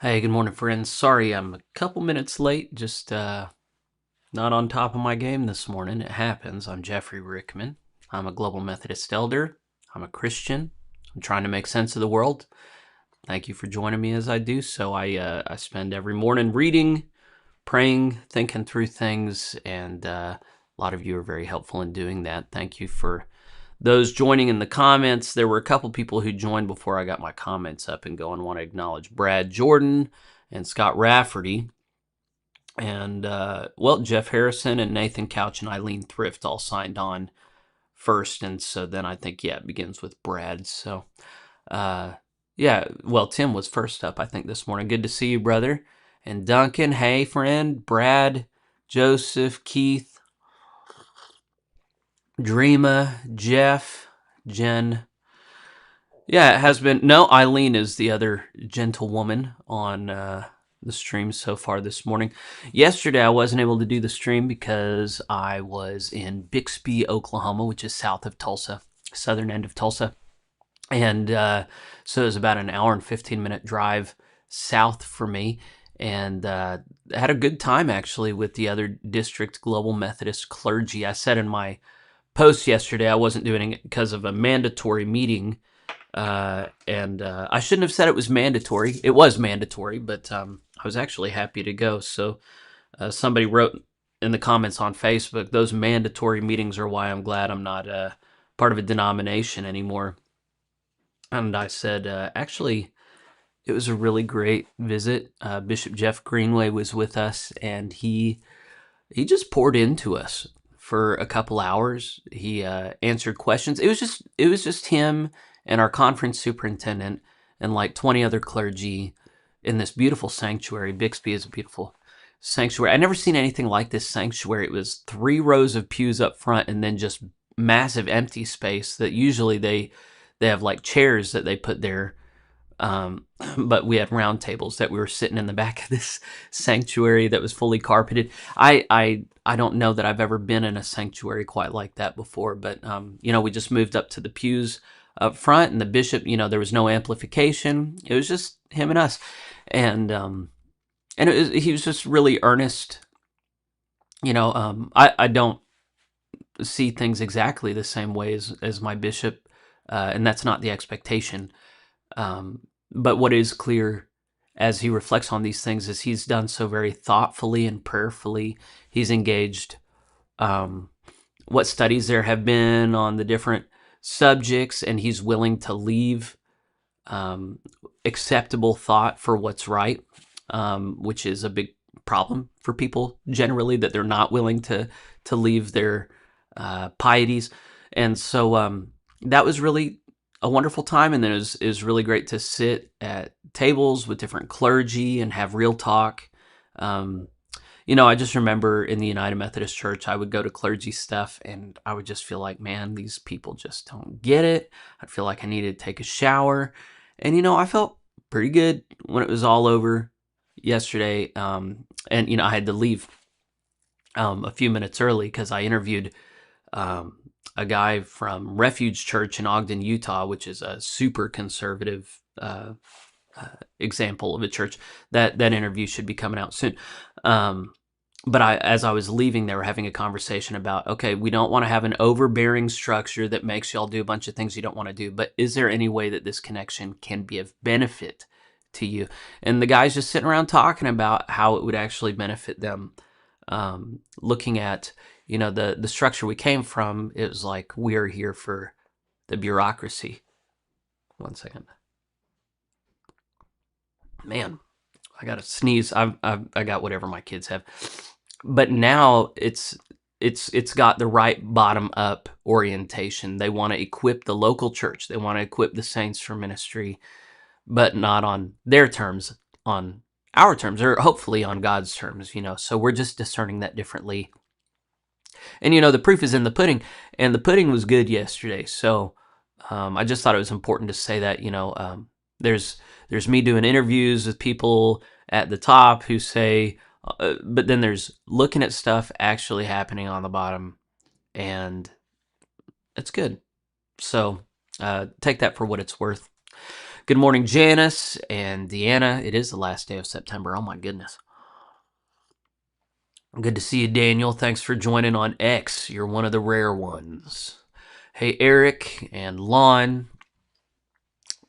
Hey, good morning, friends. Sorry I'm a couple minutes late. Just not on top of my game this morning. It happens. I'm Jeffrey Rickman. I'm a Global Methodist elder. I'm a Christian. I'm trying to make sense of the world. Thank you for joining me as I do so. I spend every morning reading, praying, thinking through things, and a lot of you are very helpful in doing that. Thank you for those joining in the comments. There were a couple people who joined before I got my comments up and going. Want to acknowledge Brad Jordan and Scott Rafferty. And, Jeff Harrison and Nathan Couch and Eileen Thrift all signed on first. And so then I think, yeah, it begins with Brad. So, Tim was first up, I think, this morning. Good to see you, brother. And Duncan, hey, friend. Brad, Joseph, Keith, Dreama, Jeff, Jen. Yeah, it has been. No, Eileen is the other gentlewoman on the stream so far this morning. Yesterday, I wasn't able to do the stream because I was in Bixby, Oklahoma, which is south of Tulsa, southern end of Tulsa. And so it was about an hour and 15-minute drive south for me. And had a good time, actually, with the other district Global Methodist clergy. I said in my post yesterday I wasn't doing it because of a mandatory meeting. I shouldn't have said it was mandatory. It was mandatory, but I was actually happy to go. So somebody wrote in the comments on Facebook, those mandatory meetings are why I'm glad I'm not part of a denomination anymore. And I said, actually, it was a really great visit. Bishop Jeff Greenway was with us, and he just poured into us for a couple hours. He answered questions. It was just him and our conference superintendent and like 20 other clergy in this beautiful sanctuary. Bixby is a beautiful sanctuary. I've never seen anything like this sanctuary. It was 3 rows of pews up front and then just massive empty space that usually they have like chairs that they put there. But we had round tables that we were sitting in the back of this sanctuary that was fully carpeted. I don't know that I've ever been in a sanctuary quite like that before, but we just moved up to the pews up front, and the bishop, there was no amplification. It was just him and us, and he was just really earnest. I don't see things exactly the same way as my bishop, and that's not the expectation. But what is clear as he reflects on these things is he's done so very thoughtfully and prayerfully. He's engaged what studies there have been on the different subjects, and he's willing to leave acceptable thought for what's right, which is a big problem for people generally, that they're not willing to leave their pieties. And so that was really a wonderful time. And then it was really great to sit at tables with different clergy and have real talk. I just remember in the United Methodist Church, I would go to clergy stuff and I would just feel like, man, these people just don't get it. I'd feel like I needed to take a shower. And, I felt pretty good when it was all over yesterday. I had to leave a few minutes early because I interviewed a guy from Refuge Church in Ogden, Utah, which is a super conservative example of a church. That interview should be coming out soon. But as I was leaving, they were having a conversation about, okay, we don't want to have an overbearing structure that makes y'all do a bunch of things you don't want to do, but is there any way that this connection can be of benefit to you? And the guy's just sitting around talking about how it would actually benefit them. Looking at, the structure we came from, it was like, we're here for the bureaucracy. One second. Man, I got to sneeze. I got whatever my kids have. But now it's got the right bottom up orientation. They want to equip the local church. They want to equip the saints for ministry, but not on their terms, on our terms, or hopefully on God's terms, So we're just discerning that differently. And the proof is in the pudding, and the pudding was good yesterday. So I just thought it was important to say that, there's me doing interviews with people at the top who say, but then there's looking at stuff actually happening on the bottom, and it's good. So take that for what it's worth. Good morning, Janice and Deanna. It is the last day of September. Oh my goodness. Good to see you, Daniel. Thanks for joining on X. You're one of the rare ones. Hey, Eric and Lon.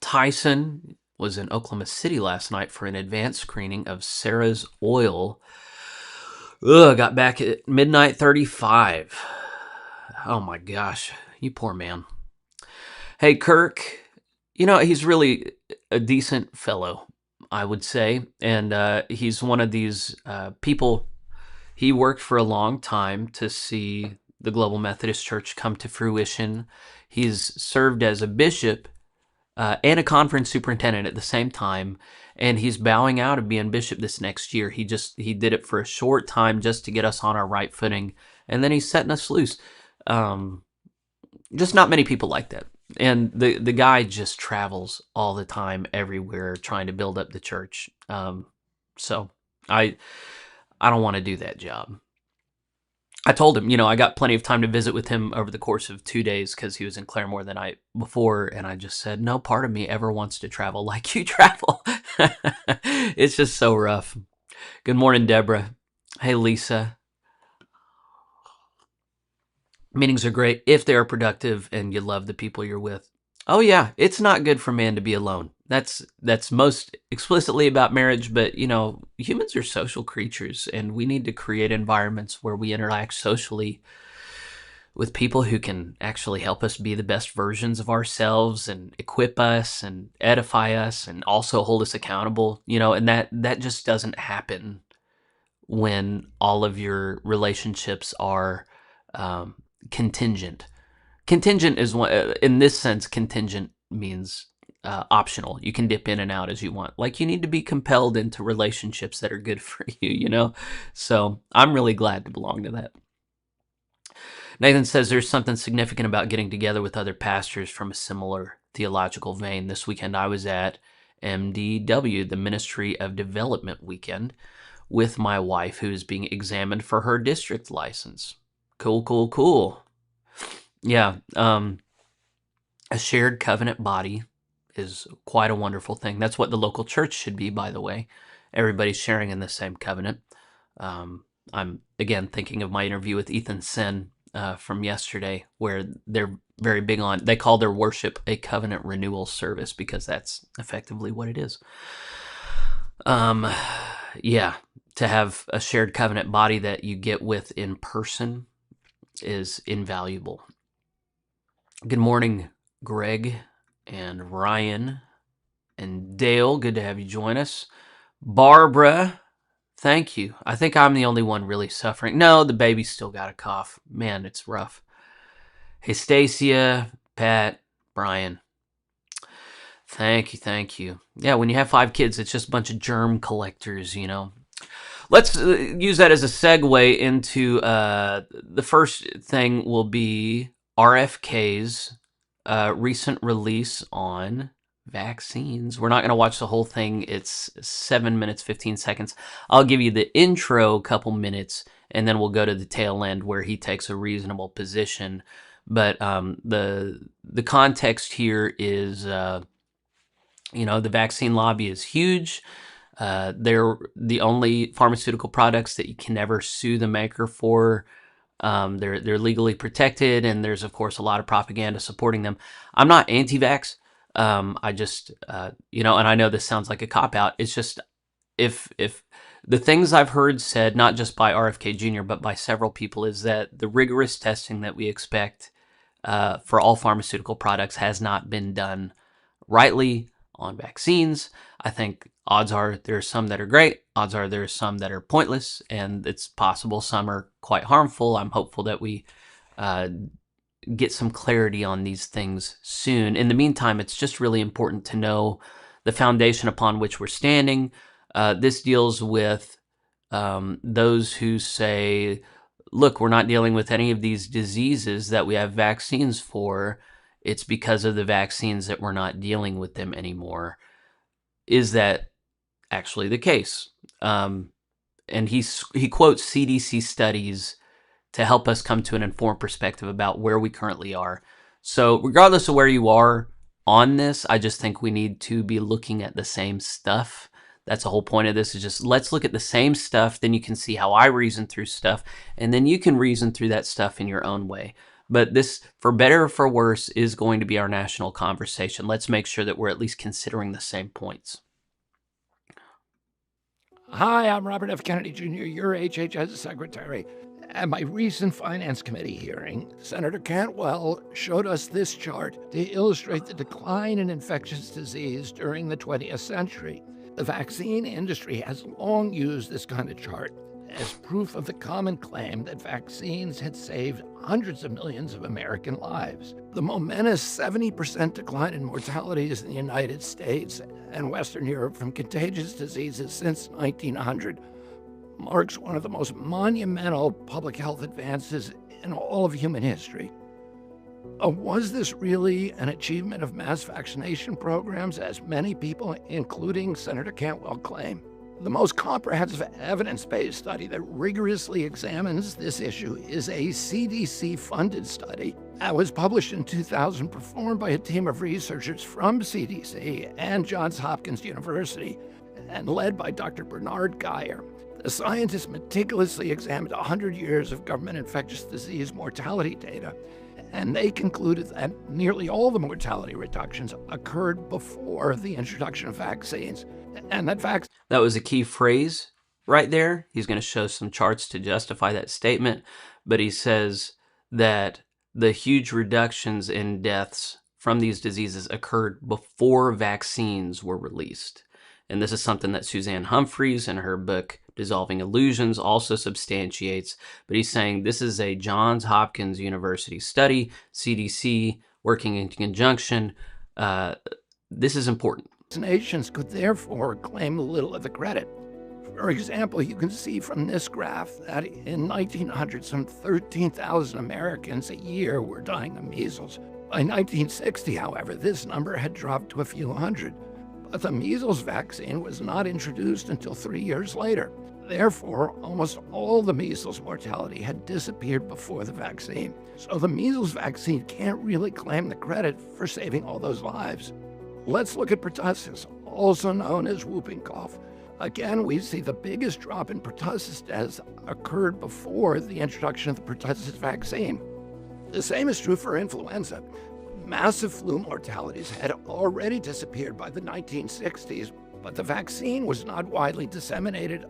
Tyson was in Oklahoma City last night for an advanced screening of Sarah's Oil. Got back at midnight 35. Oh my gosh, you poor man. Hey, Kirk. He's really a decent fellow, I would say. And he's one of these people. He worked for a long time to see the Global Methodist Church come to fruition. He's served as a bishop and a conference superintendent at the same time, and he's bowing out of being bishop this next year. He did it for a short time just to get us on our right footing, and then he's setting us loose. Just not many people like that. And the guy just travels all the time, everywhere, trying to build up the church. So I don't want to do that job. I told him, I got plenty of time to visit with him over the course of 2 days because he was in Claremore the night before. And I just said, no part of me ever wants to travel like you travel. It's just so rough. Good morning, Deborah. Hey, Lisa. Meetings are great if they are productive and you love the people you're with. Oh yeah, it's not good for man to be alone. That's most explicitly about marriage, but humans are social creatures and we need to create environments where we interact socially with people who can actually help us be the best versions of ourselves and equip us and edify us and also hold us accountable, and that just doesn't happen when all of your relationships are contingent. Contingent is one, in this sense, contingent means optional. You can dip in and out as you want. Like you need to be compelled into relationships that are good for you, So I'm really glad to belong to that. Nathan says there's something significant about getting together with other pastors from a similar theological vein. This weekend I was at MDW, the Ministry of Development weekend, with my wife who is being examined for her district license. Cool. Yeah, a shared covenant body is quite a wonderful thing. That's what the local church should be, by the way. Everybody's sharing in the same covenant. I'm, again, thinking of my interview with Ethan Sen from yesterday, where they're very big on, they call their worship a covenant renewal service because that's effectively what it is. Yeah, to have a shared covenant body that you get with in person is invaluable. Good morning, Greg and Ryan and Dale. Good to have you join us. Barbara, thank you. I think I'm the only one really suffering. No, the baby's still got a cough. Man, it's rough. Hey, Stacia, Pat, Brian. Thank you. Yeah, when you have 5 kids, it's just a bunch of germ collectors, Let's use that as a segue into the first thing will be RFK's recent release on vaccines. We're not going to watch the whole thing. It's 7 minutes, 15 seconds. I'll give you the intro couple minutes, and then we'll go to the tail end where he takes a reasonable position. But the context here is, the vaccine lobby is huge. They're the only pharmaceutical products that you can never sue the maker for. They're legally protected, and there's of course a lot of propaganda supporting them. I'm not anti-vax. I just and I know this sounds like a cop-out. It's just if the things I've heard said, not just by RFK Jr. but by several people, is that the rigorous testing that we expect for all pharmaceutical products has not been done rightly on vaccines. I think odds are there are some that are great. Odds are there are some that are pointless, and it's possible some are quite harmful. I'm hopeful that we get some clarity on these things soon. In the meantime, it's just really important to know the foundation upon which we're standing. This deals with those who say, look, we're not dealing with any of these diseases that we have vaccines for. It's because of the vaccines that we're not dealing with them anymore. Is that actually the case? And he quotes CDC studies to help us come to an informed perspective about where we currently are. So regardless of where you are, on this. I just think we need to be looking at the same stuff. That's the whole point of this, is just let's look at the same stuff. Then you can see how I reason through stuff, and then you can reason through that stuff in your own way. But this, for better or for worse, is going to be our national conversation. Let's make sure that we're at least considering the same points. Hi, I'm Robert F. Kennedy Jr., your HHS secretary. At my recent Finance Committee hearing, Senator Cantwell showed us this chart to illustrate the decline in infectious disease during the 20th century. The vaccine industry has long used this kind of chart as proof of the common claim that vaccines had saved hundreds of millions of American lives. The momentous 70% decline in mortalities in the United States and Western Europe from contagious diseases since 1900 marks one of the most monumental public health advances in all of human history. Was this really an achievement of mass vaccination programs, as many people, including Senator Cantwell, claim? The most comprehensive evidence-based study that rigorously examines this issue is a CDC-funded study that was published in 2000, performed by a team of researchers from CDC and Johns Hopkins University, and led by Dr. Bernard Geyer. The scientists meticulously examined 100 years of government infectious disease mortality data, and they concluded that nearly all the mortality reductions occurred before the introduction of vaccines, and that That was a key phrase right there. He's going to show some charts to justify that statement, but he says that the huge reductions in deaths from these diseases occurred before vaccines were released. And this is something that Suzanne Humphreys, in her book Dissolving Illusions, also substantiates. But he's saying this is a Johns Hopkins University study, CDC working in conjunction. This is important. Nations could therefore claim little of the credit. For example, you can see from this graph that in 1900, some 13,000 Americans a year were dying of measles. By 1960, however, this number had dropped to a few hundred. But the measles vaccine was not introduced until 3 years later. Therefore, almost all the measles mortality had disappeared before the vaccine. So the measles vaccine can't really claim the credit for saving all those lives. Let's look at pertussis, also known as whooping cough. Again, we see the biggest drop in pertussis deaths occurred before the introduction of the pertussis vaccine. The same is true for influenza. Massive flu mortalities had already disappeared by the 1960s, but the vaccine was not widely disseminated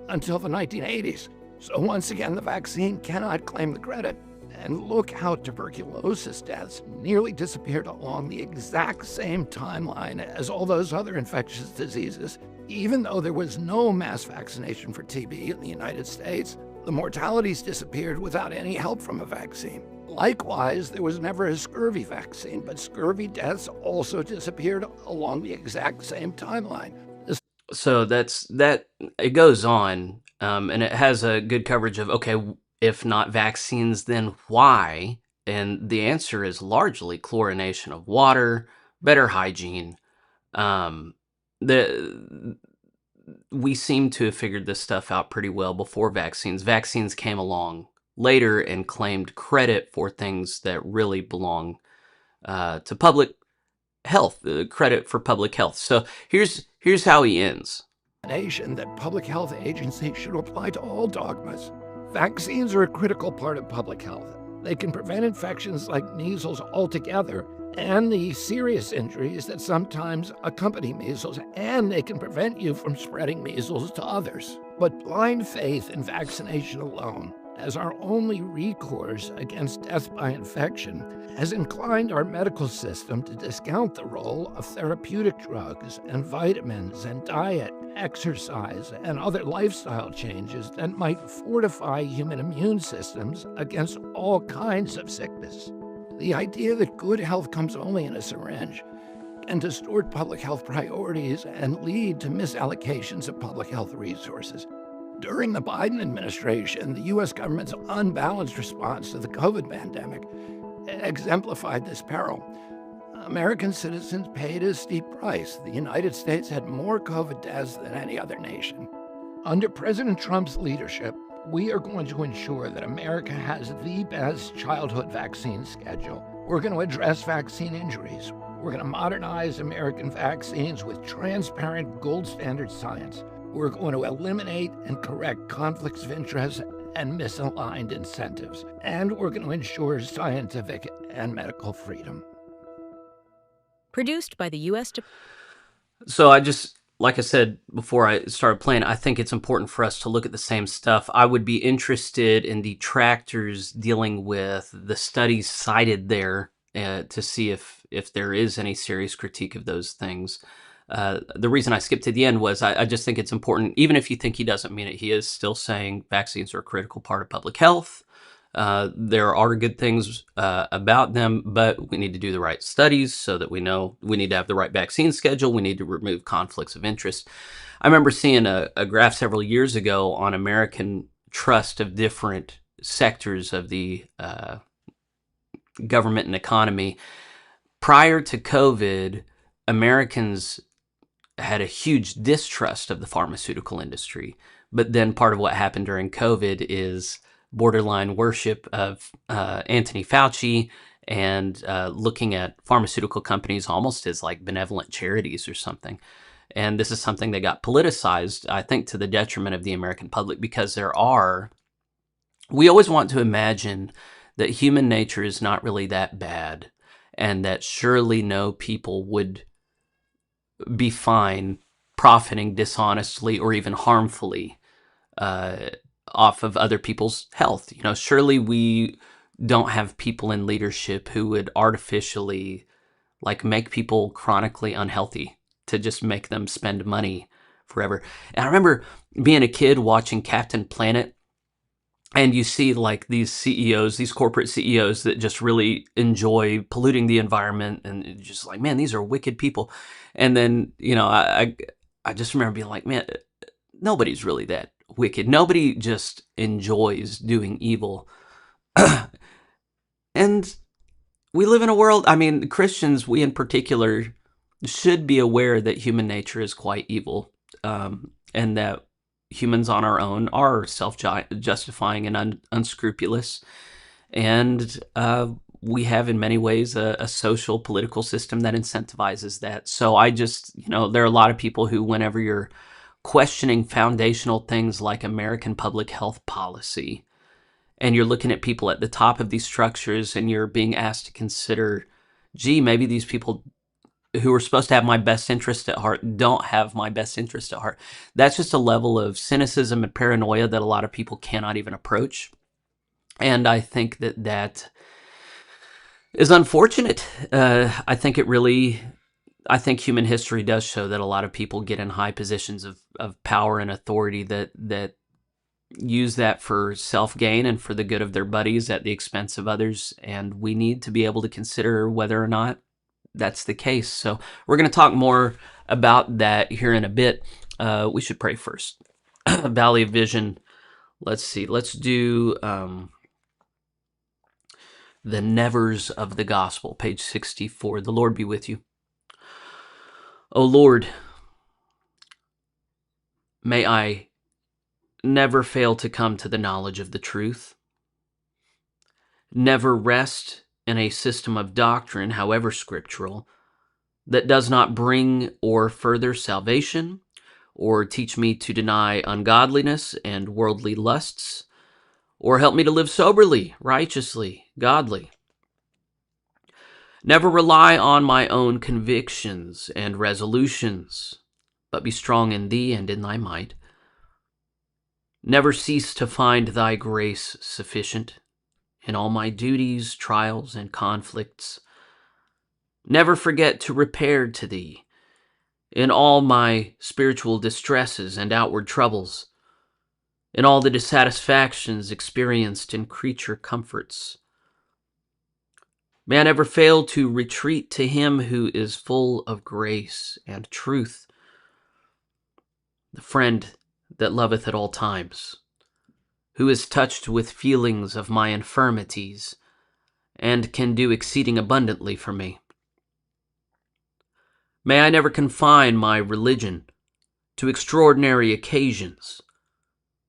until the 1980s. So once again, the vaccine cannot claim the credit. And look how tuberculosis deaths nearly disappeared along the exact same timeline as all those other infectious diseases. Even though there was no mass vaccination for TB in the United States, the mortalities disappeared without any help from a vaccine. Likewise, there was never a scurvy vaccine, but scurvy deaths also disappeared along the exact same timeline. So that it goes on, and it has a good coverage of, okay, if not vaccines, then why? And the answer is largely chlorination of water, better hygiene. We seem to have figured this stuff out pretty well before vaccines. Vaccines came along later and claimed credit for things that really belong to public health, credit for public health. So here's how he ends. That public health agencies should apply to all dogmas. Vaccines are a critical part of public health. They can prevent infections like measles altogether and the serious injuries that sometimes accompany measles, and they can prevent you from spreading measles to others. But blind faith in vaccination alone, as our only recourse against death by infection, has inclined our medical system to discount the role of therapeutic drugs and vitamins and diet, exercise, and other lifestyle changes that might fortify human immune systems against all kinds of sickness. The idea that good health comes only in a syringe can distort public health priorities and lead to misallocations of public health resources. During the Biden administration, the U.S. government's unbalanced response to the COVID pandemic exemplified this peril. American citizens paid a steep price. The United States had more COVID deaths than any other nation. Under President Trump's leadership, we are going to ensure that America has the best childhood vaccine schedule. We're going to address vaccine injuries. We're going to modernize American vaccines with transparent gold standard science. We're going to eliminate and correct conflicts of interest and misaligned incentives. And we're going to ensure scientific and medical freedom. Produced by the U.S. So I just, like I said before I started playing, I think it's important for us to look at the same stuff. I would be interested in detractors dealing with the studies cited there to see if there is any serious critique of those things. The reason I skipped to the end was I just think it's important, even if you think he doesn't mean it, he is still saying vaccines are a critical part of public health. There are good things about them, but we need to do the right studies so that we know we need to have the right vaccine schedule. We need to remove conflicts of interest. I remember seeing a graph several years ago on American trust of different sectors of the government and economy. Prior to COVID, Americans had a huge distrust of the pharmaceutical industry. But then part of what happened during COVID is borderline worship of Anthony Fauci and looking at pharmaceutical companies almost as like benevolent charities or something. And this is something that got politicized, I think, to the detriment of the American public, because we always want to imagine that human nature is not really that bad and that surely no people would be fine profiting dishonestly or even harmfully off of other people's health. You know, surely we don't have people in leadership who would artificially like make people chronically unhealthy to just make them spend money forever. And I remember being a kid watching Captain Planet, and you see like these CEOs, these corporate CEOs that just really enjoy polluting the environment, and just like, man, these are wicked people. And then, you know, I just remember being like, man, nobody's really that wicked. Nobody just enjoys doing evil. And we live in a world, I mean, Christians, we in particular, should be aware that human nature is quite evil, and that humans on our own are self-justifying and unscrupulous. And we have in many ways a social political system that incentivizes that. So I just, you know, there are a lot of people who, whenever you're questioning foundational things like American public health policy, and you're looking at people at the top of these structures and you're being asked to consider, gee, maybe these people who are supposed to have my best interest at heart don't have my best interest at heart. That's just a level of cynicism and paranoia that a lot of people cannot even approach. And I think that is unfortunate. I think human history does show that a lot of people get in high positions of power and authority that use that for self-gain and for the good of their buddies at the expense of others. And we need to be able to consider whether or not that's the case. So we're going to talk more about that here in a bit. We should pray first. Valley of Vision. Let's see. Let's do the nevers of the gospel, page 64. The Lord be with you. O Lord, may I never fail to come to the knowledge of the truth. Never rest in a system of doctrine, however scriptural, that does not bring or further salvation, or teach me to deny ungodliness and worldly lusts, or help me to live soberly, righteously, godly. Never rely on my own convictions and resolutions, but be strong in thee and in thy might. Never cease to find thy grace sufficient in all my duties, trials, and conflicts. Never forget to repair to thee in all my spiritual distresses and outward troubles, in all the dissatisfactions experienced in creature comforts. May I never fail to retreat to him who is full of grace and truth, the friend that loveth at all times, who is touched with feelings of my infirmities, and can do exceeding abundantly for me. May I never confine my religion to extraordinary occasions,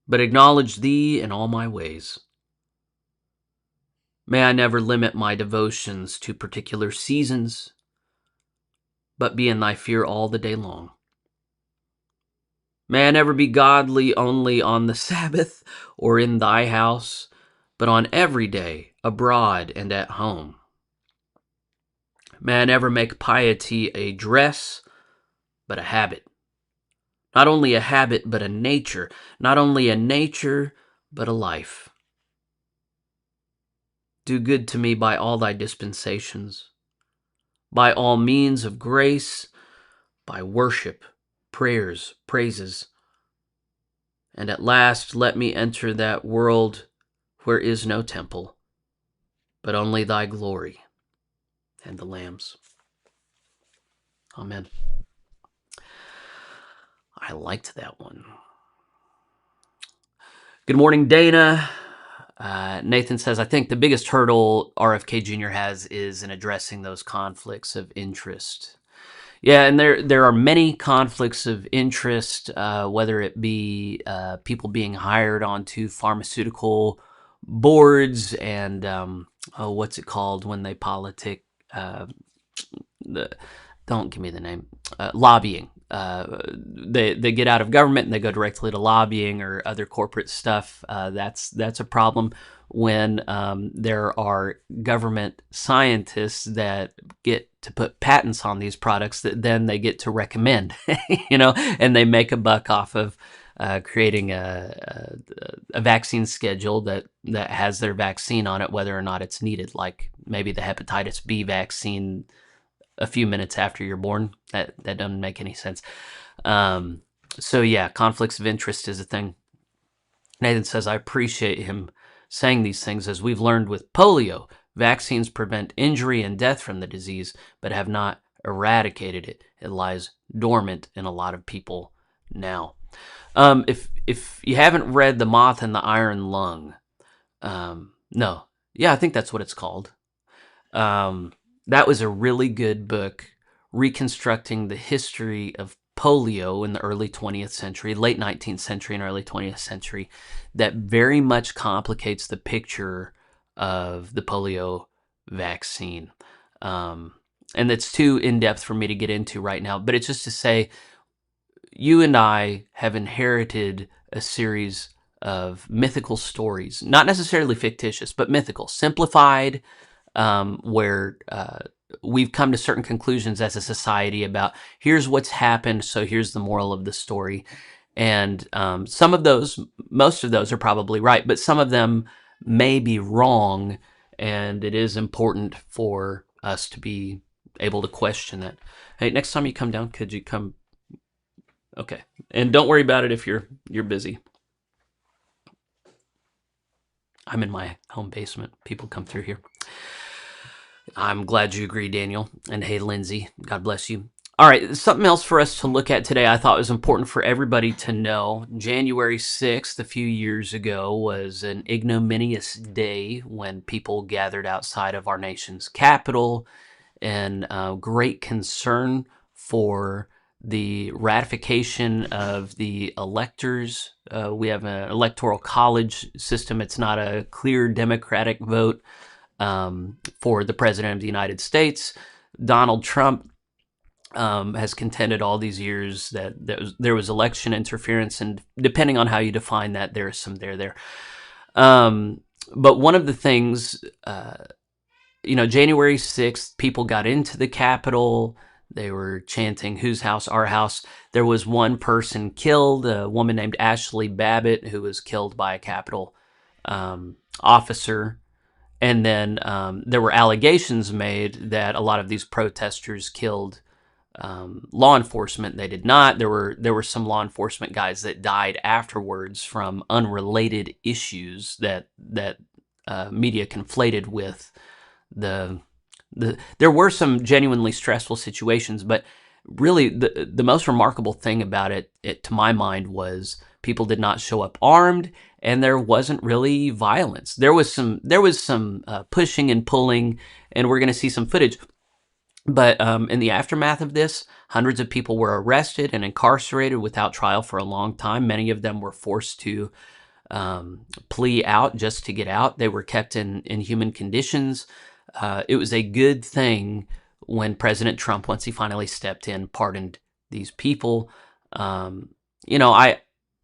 but acknowledge thee in all my ways. May I never limit my devotions to particular seasons, but be in thy fear all the day long. May I never be godly only on the Sabbath or in thy house, but on every day, abroad and at home. May I never make piety a dress, but a habit. Not only a habit, but a nature. Not only a nature, but a life. Do good to me by all thy dispensations, by all means of grace, by worship, prayers, praises. And at last let me enter that world where is no temple, but only thy glory and the Lamb's. Amen. I liked that one. Good morning, Dana. Nathan says, I think the biggest hurdle RFK Jr. has is in addressing those conflicts of interest. Yeah, and there are many conflicts of interest, whether it be people being hired onto pharmaceutical boards and what's it called when they politic? The, don't give me the name. Lobbying. They get out of government and they go directly to lobbying or other corporate stuff. That's a problem when there are government scientists that get to put patents on these products that then they get to recommend, and they make a buck off of creating a vaccine schedule that has their vaccine on it, whether or not it's needed, like maybe the hepatitis B vaccine a few minutes after you're born. That doesn't make any sense. So yeah, conflicts of interest is a thing. Nathan says, I appreciate him saying these things, as we've learned with polio. Vaccines prevent injury and death from the disease, but have not eradicated it. It lies dormant in a lot of people now. If you haven't read The Moth and the Iron Lung, no, yeah, I think that's what it's called. That was a really good book reconstructing the history of polio in the early 20th century, late 19th century and early 20th century, that very much complicates the picture of the polio vaccine. And it's too in-depth for me to get into right now, but it's just to say, you and I have inherited a series of mythical stories, not necessarily fictitious, but mythical, simplified, where we've come to certain conclusions as a society about here's what's happened, so here's the moral of the story. And some of those, most of those are probably right, but some of them may be wrong, and it is important for us to be able to question that. Hey, next time you come down, could you come? Okay, and don't worry about it if you're busy. I'm in my home basement. People come through here. I'm glad you agree, Daniel. And hey, Lindsay, God bless you. All right, something else for us to look at today I thought was important for everybody to know. January 6th, a few years ago, was an ignominious day when people gathered outside of our nation's capital in great concern for the ratification of the electors. We have an electoral college system. It's not a clear democratic vote for the president of the United States. Donald Trump has contended all these years that there was election interference, and depending on how you define that, there's some there. But one of the things, January 6th, people got into the Capitol. They were chanting, whose house, our house. There was one person killed, a woman named Ashley Babbitt, who was killed by a Capitol officer. And then there were allegations made that a lot of these protesters killed law enforcement. They did not. There were some law enforcement guys that died afterwards from unrelated issues that media conflated with the. There were some genuinely stressful situations, but really the most remarkable thing about it, to my mind, was people did not show up armed, and there wasn't really violence. There was some pushing and pulling, and we're going to see some footage. But in the aftermath of this, hundreds of people were arrested and incarcerated without trial for a long time. Many of them were forced to plea out just to get out. They were kept in inhuman conditions. It was a good thing when President Trump, once he finally stepped in, pardoned these people. Um, you know,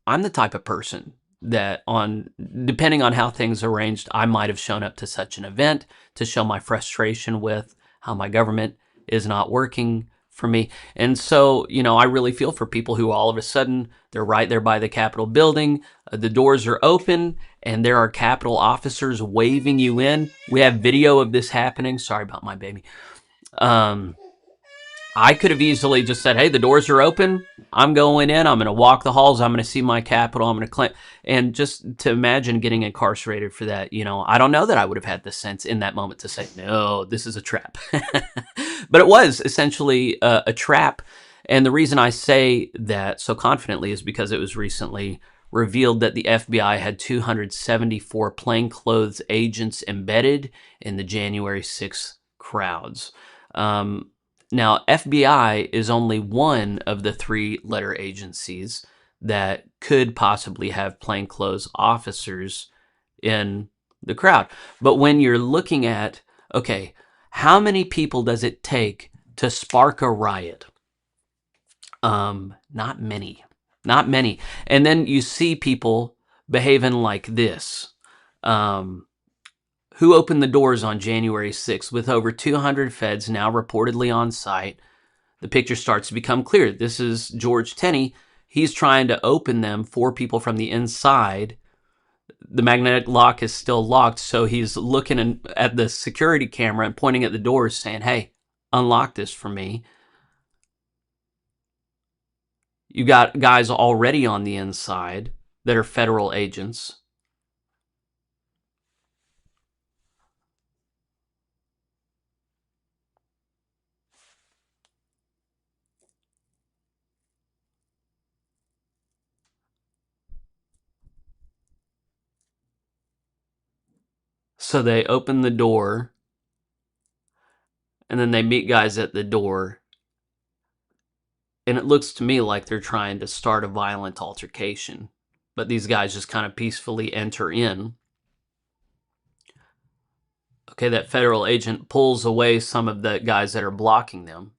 I'm the type of person that, on depending on how things arranged, I might have shown up to such an event to show my frustration with how my government is not working for me. And so, I really feel for people who all of a sudden they're right there by the Capitol building, the doors are open, and there are Capitol officers waving you in. We have video of this happening. Sorry about my baby. I could have easily just said, hey, the doors are open. I'm going in. I'm going to walk the halls. I'm going to see my Capitol. I'm going to claim. And just to imagine getting incarcerated for that, I don't know that I would have had the sense in that moment to say, no, this is a trap. But it was essentially a trap. And the reason I say that so confidently is because it was recently revealed that the FBI had 274 plainclothes agents embedded in the January 6th crowds. Now, FBI is only one of the 3-letter agencies that could possibly have plainclothes officers in the crowd. But when you're looking at, okay, how many people does it take to spark a riot? Not many. Not many. And then you see people behaving like this. Who opened the doors on January 6th with over 200 feds now reportedly on site? The picture starts to become clear. This is George Tenney. He's trying to open them for people from the inside. The magnetic lock is still locked, so he's looking at the security camera and pointing at the doors saying, hey, unlock this for me. You got guys already on the inside that are federal agents. So they open the door, and then they meet guys at the door. And it looks to me like they're trying to start a violent altercation. But these guys just kind of peacefully enter in. Okay, that federal agent pulls away some of the guys that are blocking them.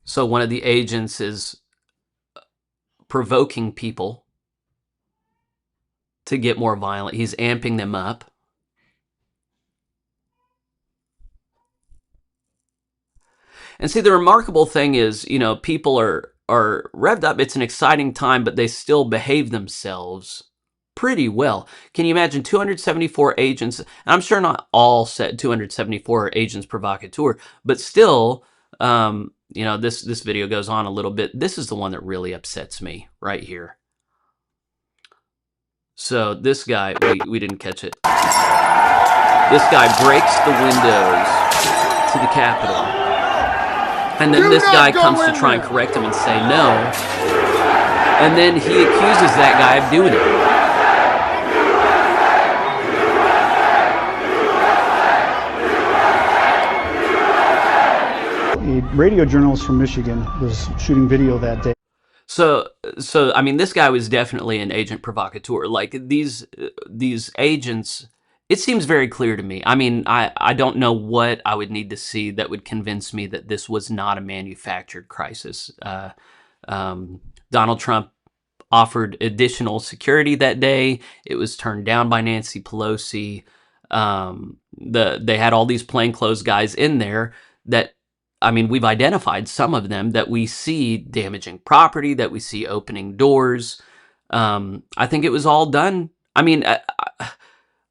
So one of the agents is provoking people to get more violent. He's amping them up. And see, the remarkable thing is, people are revved up. It's an exciting time, but they still behave themselves pretty well. Can you imagine 274 agents? And I'm sure not all said 274 agents provocateur, but still, this video goes on a little bit. This is the one that really upsets me right here. So this guy, we didn't catch it. This guy breaks the windows to the Capitol. And then this guy comes to try and correct him and say no. And then he accuses that guy of doing it. A radio journalist from Michigan was shooting video that day. So I mean, this guy was definitely an agent provocateur. Like these agents, it seems very clear to me. I mean, I don't know what I would need to see that would convince me that this was not a manufactured crisis. Donald Trump offered additional security that day. It was turned down by Nancy Pelosi. They had all these plainclothes guys in there that, I mean, we've identified some of them that we see damaging property, that we see opening doors. I think it was all done. I mean,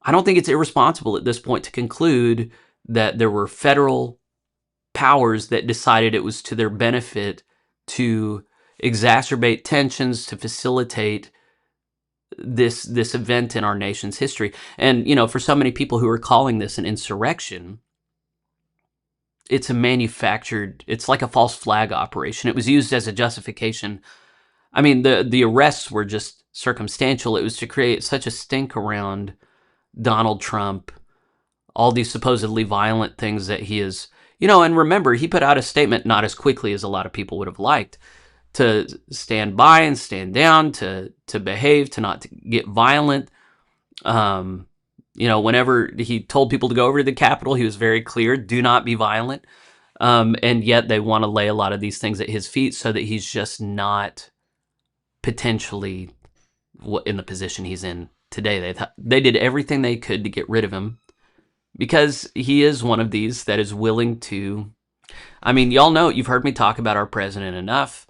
I don't think it's irresponsible at this point to conclude that there were federal powers that decided it was to their benefit to exacerbate tensions, to facilitate this event in our nation's history. And, for so many people who are calling this an insurrection, it's it's like a false flag operation. It was used as a justification. I mean, the arrests were just circumstantial. It was to create such a stink around Donald Trump, all these supposedly violent things that he is, and remember, he put out a statement not as quickly as a lot of people would have liked, to stand by and stand down, to behave, to not to get violent. Whenever he told people to go over to the Capitol, he was very clear, do not be violent. And yet they want to lay a lot of these things at his feet so that he's just not potentially in the position he's in today. They did everything they could to get rid of him because he is one of these that is willing to. I mean, y'all know, you've heard me talk about our president enough.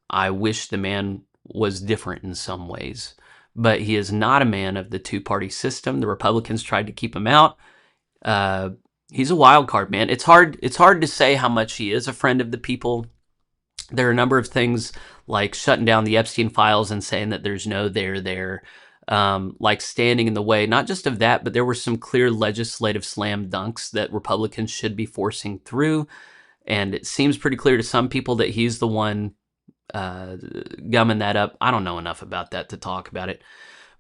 I wish the man was different in some ways, but he is not a man of the two-party system. The Republicans tried to keep him out. He's a wild card, man. It's hard to say how much he is a friend of the people. There are a number of things like shutting down the Epstein files and saying that there's no there, like standing in the way, not just of that, but there were some clear legislative slam dunks that Republicans should be forcing through. And it seems pretty clear to some people that he's the one gumming that up. I don't know enough about that to talk about it.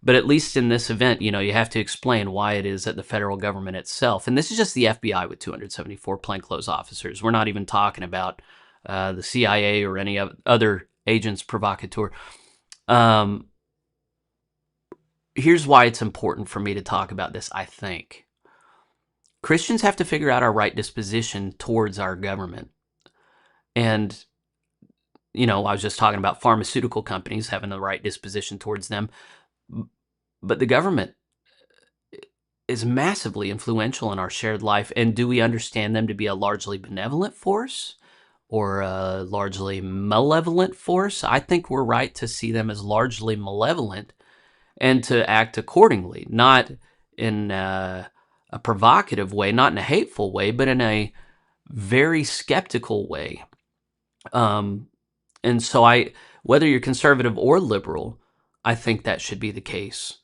But at least in this event, you have to explain why it is that the federal government itself, and this is just the FBI with 274 plainclothes officers. We're not even talking about the CIA or any other agents provocateur. Here's why it's important for me to talk about this, I think. Christians have to figure out our right disposition towards our government. And, I was just talking about pharmaceutical companies having the right disposition towards them. But the government is massively influential in our shared life. And do we understand them to be a largely benevolent force or a largely malevolent force? I think we're right to see them as largely malevolent and to act accordingly, not in a provocative way, not in a hateful way, but in a very skeptical way. And so whether you're conservative or liberal, I think that should be the case.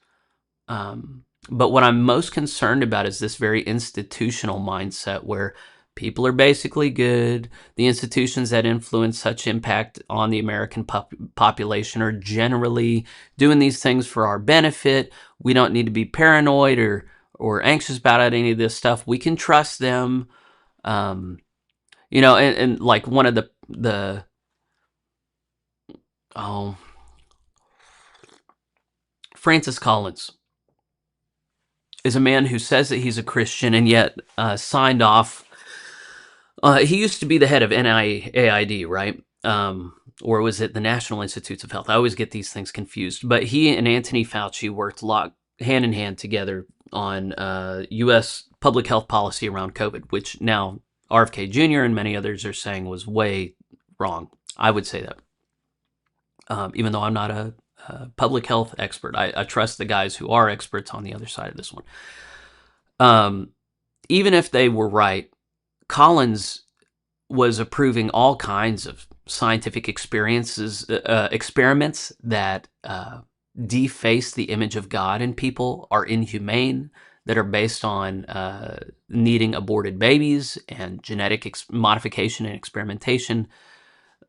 But what I'm most concerned about is this very institutional mindset where people are basically good. The institutions that influence such impact on the American population are generally doing these things for our benefit. We don't need to be paranoid or anxious about any of this stuff. We can trust them. And like one of the Francis Collins is a man who says that he's a Christian and yet signed off. He used to be the head of NIAID, right? Or was it the National Institutes of Health? I always get these things confused. But he and Anthony Fauci worked hand in hand together on U.S. public health policy around COVID, which now RFK Jr. and many others are saying was way wrong. I would say that. Even though I'm not a public health expert, I trust the guys who are experts on the other side of this one. Even if they were right, Collins was approving all kinds of scientific experiments that deface the image of God in people, are inhumane, that are based on needing aborted babies and genetic modification and experimentation.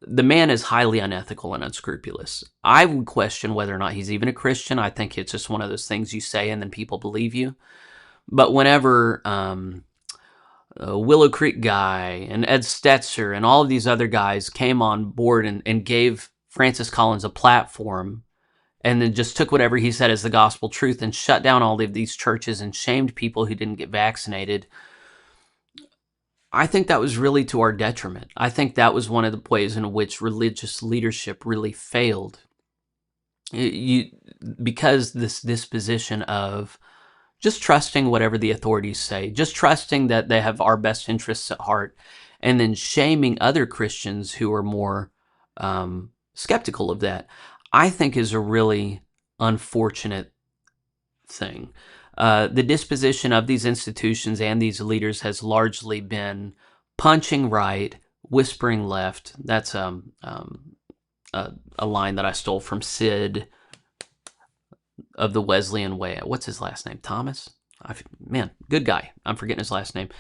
The man is highly unethical and unscrupulous. I would question whether or not he's even a Christian. I think it's just one of those things you say and then people believe you. But whenever Willow Creek guy and Ed Stetzer and all of these other guys came on board and gave Francis Collins a platform and then just took whatever he said as the gospel truth and shut down all of these churches and shamed people who didn't get vaccinated, I think that was really to our detriment. I think that was one of the ways in which religious leadership really failed. Because this disposition of just trusting whatever the authorities say, just trusting that they have our best interests at heart, and then shaming other Christians who are more skeptical of that, I think is a really unfortunate thing. The disposition of these institutions and these leaders has largely been punching right, whispering left. That's a line that I stole from Sid of the Wesleyan Way. What's his last name? Thomas? Man, good guy. I'm forgetting his last name.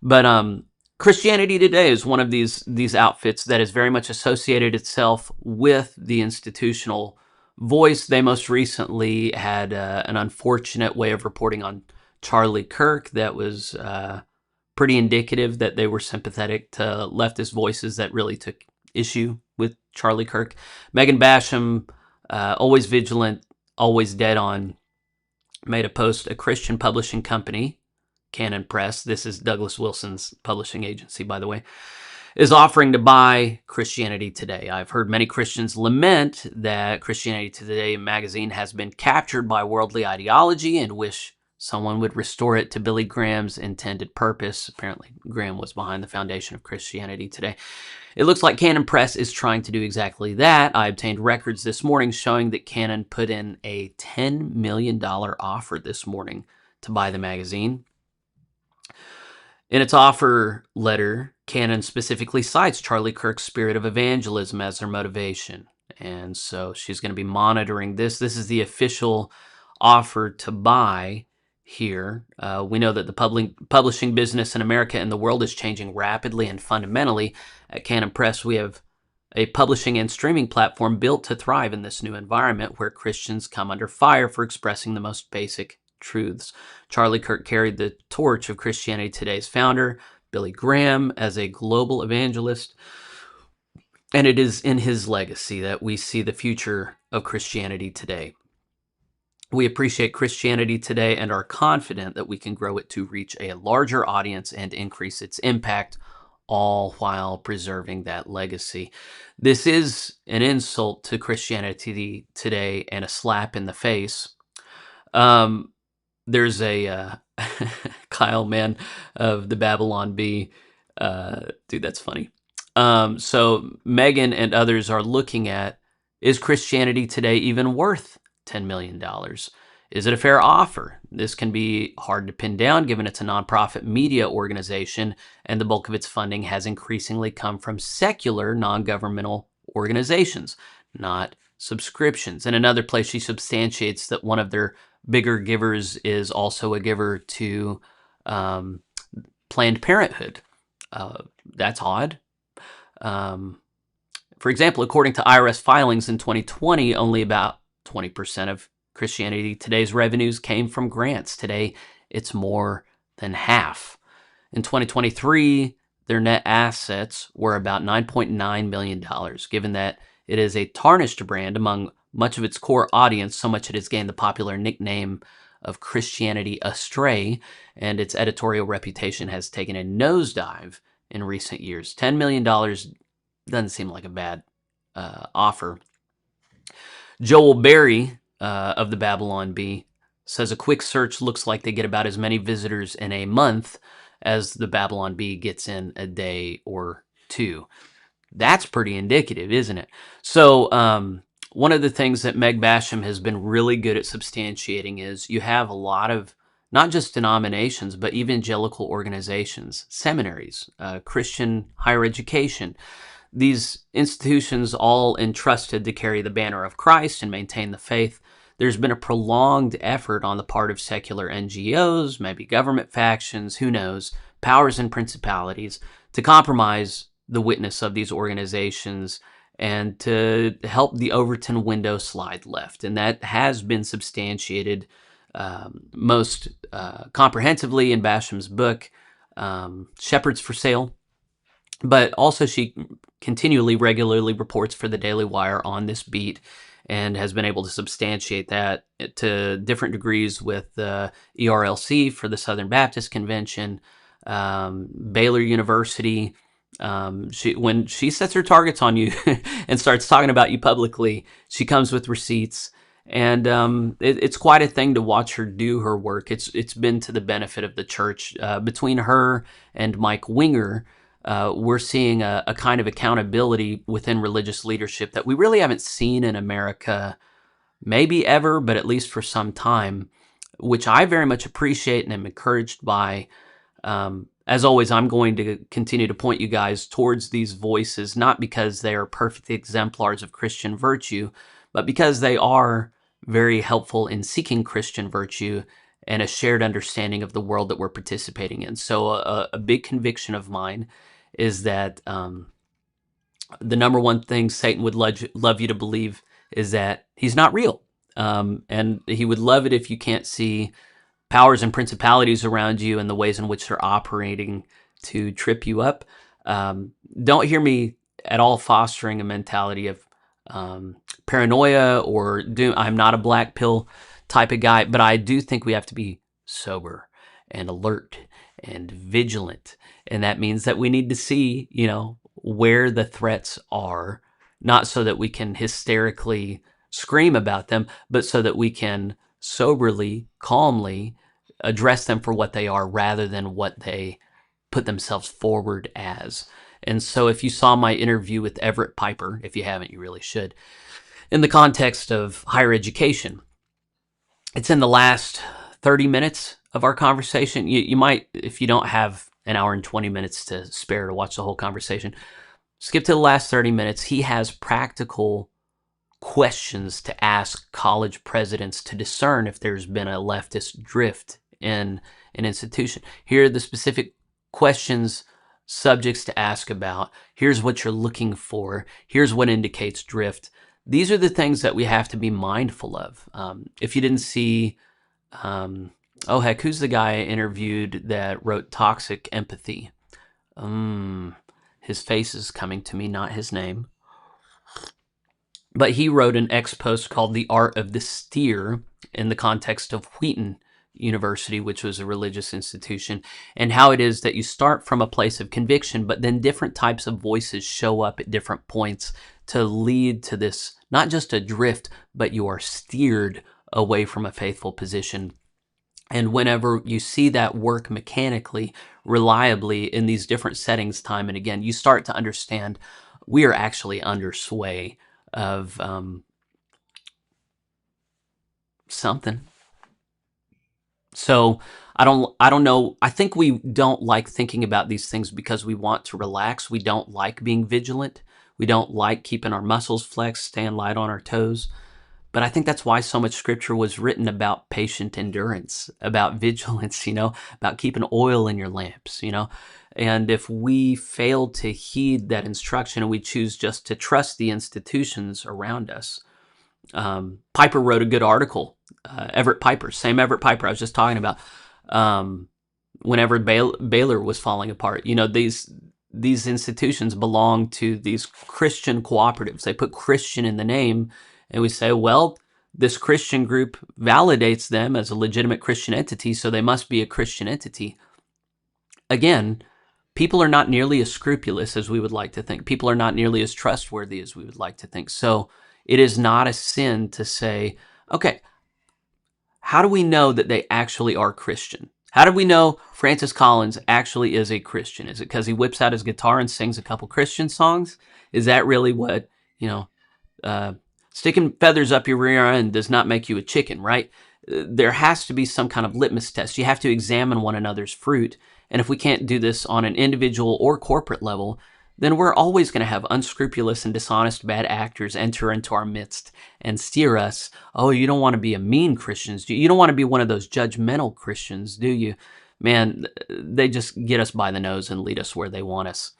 But Christianity Today is one of these outfits that has very much associated itself with the institutional voice. They most recently had an unfortunate way of reporting on Charlie Kirk that was pretty indicative that they were sympathetic to leftist voices that really took issue with Charlie Kirk. Megan Basham, always vigilant, always dead on, made a post. A Christian publishing company, Canon Press, this is Douglas Wilson's publishing agency, by the way, is offering to buy Christianity Today. I've heard many Christians lament that Christianity Today magazine has been captured by worldly ideology and wish someone would restore it to Billy Graham's intended purpose. Apparently, Graham was behind the foundation of Christianity Today. It looks like Canon Press is trying to do exactly that. I obtained records this morning showing that Canon put in a $10 million offer this morning to buy the magazine. In its offer letter, Canon specifically cites Charlie Kirk's spirit of evangelism as their motivation. And so she's going to be monitoring this. This is the official offer to buy here. We know that the publishing business in America and the world is changing rapidly and fundamentally. At Canon Press, we have a publishing and streaming platform built to thrive in this new environment where Christians come under fire for expressing the most basic truths. Charlie Kirk carried the torch of Christianity Today's founder, Billy Graham, as a global evangelist. And it is in his legacy that we see the future of Christianity Today. We appreciate Christianity Today and are confident that we can grow it to reach a larger audience and increase its impact, all while preserving that legacy. This is an insult to Christianity Today and a slap in the face. There's a Kyle Mann of the Babylon Bee. Dude, that's funny. So Megan and others are looking at, is Christianity Today even worth $10 million? Is it a fair offer? This can be hard to pin down given it's a nonprofit media organization and the bulk of its funding has increasingly come from secular non-governmental organizations, not subscriptions. In another place, she substantiates that one of their bigger givers is also a giver to Planned Parenthood. That's odd. For example, according to IRS filings in 2020, only about 20% of Christianity Today's revenues came from grants. Today, it's more than half. In 2023, their net assets were about $9.9 million, given that it is a tarnished brand among much of its core audience, so much it has gained the popular nickname of Christianity Astray, and its editorial reputation has taken a nosedive in recent years. $10 million doesn't seem like a bad offer. Joel Berry of the Babylon Bee says a quick search looks like they get about as many visitors in a month as the Babylon Bee gets in a day or two. That's pretty indicative, isn't it? So one of the things that Meg Basham has been really good at substantiating is you have a lot of not just denominations, but evangelical organizations, seminaries, Christian higher education. These institutions all entrusted to carry the banner of Christ and maintain the faith. There's been a prolonged effort on the part of secular NGOs, maybe government factions, who knows, powers and principalities, to compromise the witness of these organizations and to help the Overton window slide left. And that has been substantiated most comprehensively in Basham's book, Shepherds for Sale. But also she regularly reports for the Daily Wire on this beat and has been able to substantiate that to different degrees with the ERLC for the Southern Baptist Convention, Baylor University. When she sets her targets on you and starts talking about you publicly, she comes with receipts. And it's quite a thing to watch her do her work. It's been to the benefit of the church. Between her and Mike Winger, we're seeing a kind of accountability within religious leadership that we really haven't seen in America, maybe ever, but at least for some time, which I very much appreciate and am encouraged by. As always, I'm going to continue to point you guys towards these voices, not because they are perfect exemplars of Christian virtue, but because they are very helpful in seeking Christian virtue and a shared understanding of the world that we're participating in. So a big conviction of mine is that the number one thing Satan would love you to believe is that he's not real. And he would love it if you can't see powers and principalities around you and the ways in which they're operating to trip you up. Don't hear me at all fostering a mentality of paranoia or doom. I'm not a black pill type of guy, but I do think we have to be sober and alert and vigilant. And that means that we need to see, where the threats are, not so that we can hysterically scream about them, but so that we can soberly, calmly address them for what they are rather than what they put themselves forward as. And so if you saw my interview with Everett Piper, if you haven't, you really should, in the context of higher education, it's in the last 30 minutes of our conversation. You might, if you don't have an hour and 20 minutes to spare to watch the whole conversation, skip to the last 30 minutes. He has practical questions to ask college presidents to discern if there's been a leftist drift in an institution. Here are the specific questions, subjects to ask about. Here's what you're looking for. Here's what indicates drift. These are the things that we have to be mindful of. If you didn't see, who's the guy I interviewed that wrote Toxic Empathy? His face is coming to me, not his name. But he wrote an ex-post called The Art of the Steer in the context of Wheaton University, which was a religious institution, and how it is that you start from a place of conviction, but then different types of voices show up at different points to lead to this, not just a drift, but you are steered away from a faithful position. And whenever you see that work mechanically, reliably in these different settings time and again, you start to understand we are actually under sway of something. So I don't know. I think we don't like thinking about these things because we want to relax. We don't like being vigilant. We don't like keeping our muscles flexed, staying light on our toes. But I think that's why so much scripture was written about patient endurance, about vigilance, about keeping oil in your lamps, And if we fail to heed that instruction and we choose just to trust the institutions around us, Piper wrote a good article. Everett Piper, same Everett Piper I was just talking about. Whenever Baylor was falling apart, these institutions belong to these Christian cooperatives. They put Christian in the name, and we say, well, this Christian group validates them as a legitimate Christian entity, so they must be a Christian entity. Again, people are not nearly as scrupulous as we would like to think. People are not nearly as trustworthy as we would like to think. So it is not a sin to say, okay, how do we know that they actually are Christian? How do we know Francis Collins actually is a Christian? Is it because he whips out his guitar and sings a couple Christian songs? Is that really what, sticking feathers up your rear end does not make you a chicken, right? There has to be some kind of litmus test. You have to examine one another's fruit. And if we can't do this on an individual or corporate level, then we're always going to have unscrupulous and dishonest bad actors enter into our midst and steer us. Oh, you don't want to be a mean Christian. You don't want to be one of those judgmental Christians, do you? Man, they just get us by the nose and lead us where they want us.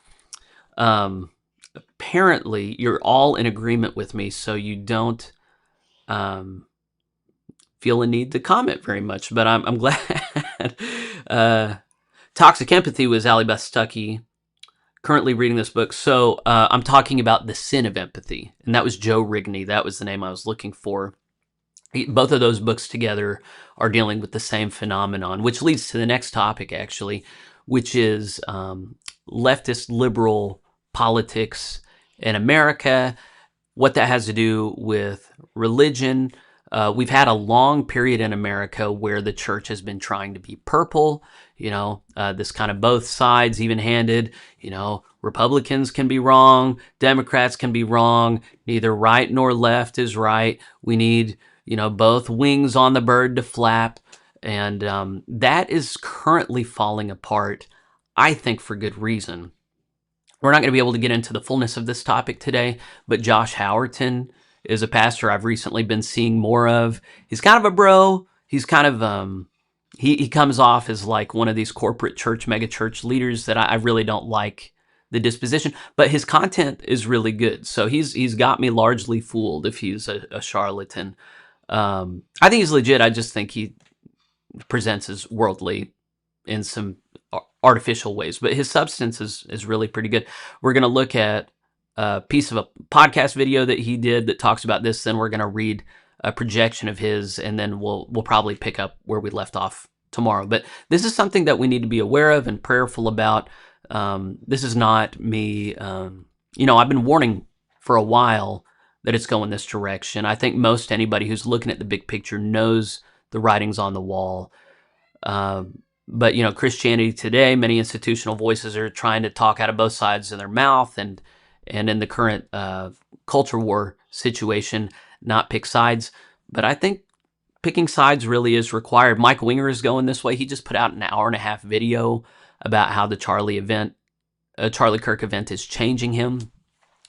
Apparently, you're all in agreement with me, so you don't feel a need to comment very much, but I'm glad. Toxic Empathy was Allie Beth Stuckey, currently reading this book. So I'm talking about The Sin of Empathy, and that was Joe Rigney. That was the name I was looking for. Both of those books together are dealing with the same phenomenon, which leads to the next topic, actually, which is leftist liberal politics in America, what that has to do with religion. We've had a long period in America where the church has been trying to be purple, this kind of both sides, even-handed, Republicans can be wrong, Democrats can be wrong, neither right nor left is right. We need, both wings on the bird to flap. And that is currently falling apart, I think, for good reason. We're not going to be able to get into the fullness of this topic today, but Josh Howerton is a pastor I've recently been seeing more of. He's kind of a bro. He's kind of, he comes off as like one of these corporate church, mega church leaders that I really don't like the disposition, but his content is really good. So he's got me largely fooled if he's a charlatan. I think he's legit. I just think he presents as worldly in some artificial ways, but his substance is really pretty good. We're going to look at piece of a podcast video that he did that talks about this. Then we're going to read a projection of his, and then we'll probably pick up where we left off tomorrow. But this is something that we need to be aware of and prayerful about. This is not me. I've been warning for a while that it's going this direction. I think most anybody who's looking at the big picture knows the writing's on the wall. But Christianity today, many institutional voices are trying to talk out of both sides of their mouth, and in the current culture war situation, not pick sides. But I think picking sides really is required. Mike Winger is going this way. He just put out an 1.5-hour video about how the Charlie Kirk event is changing him.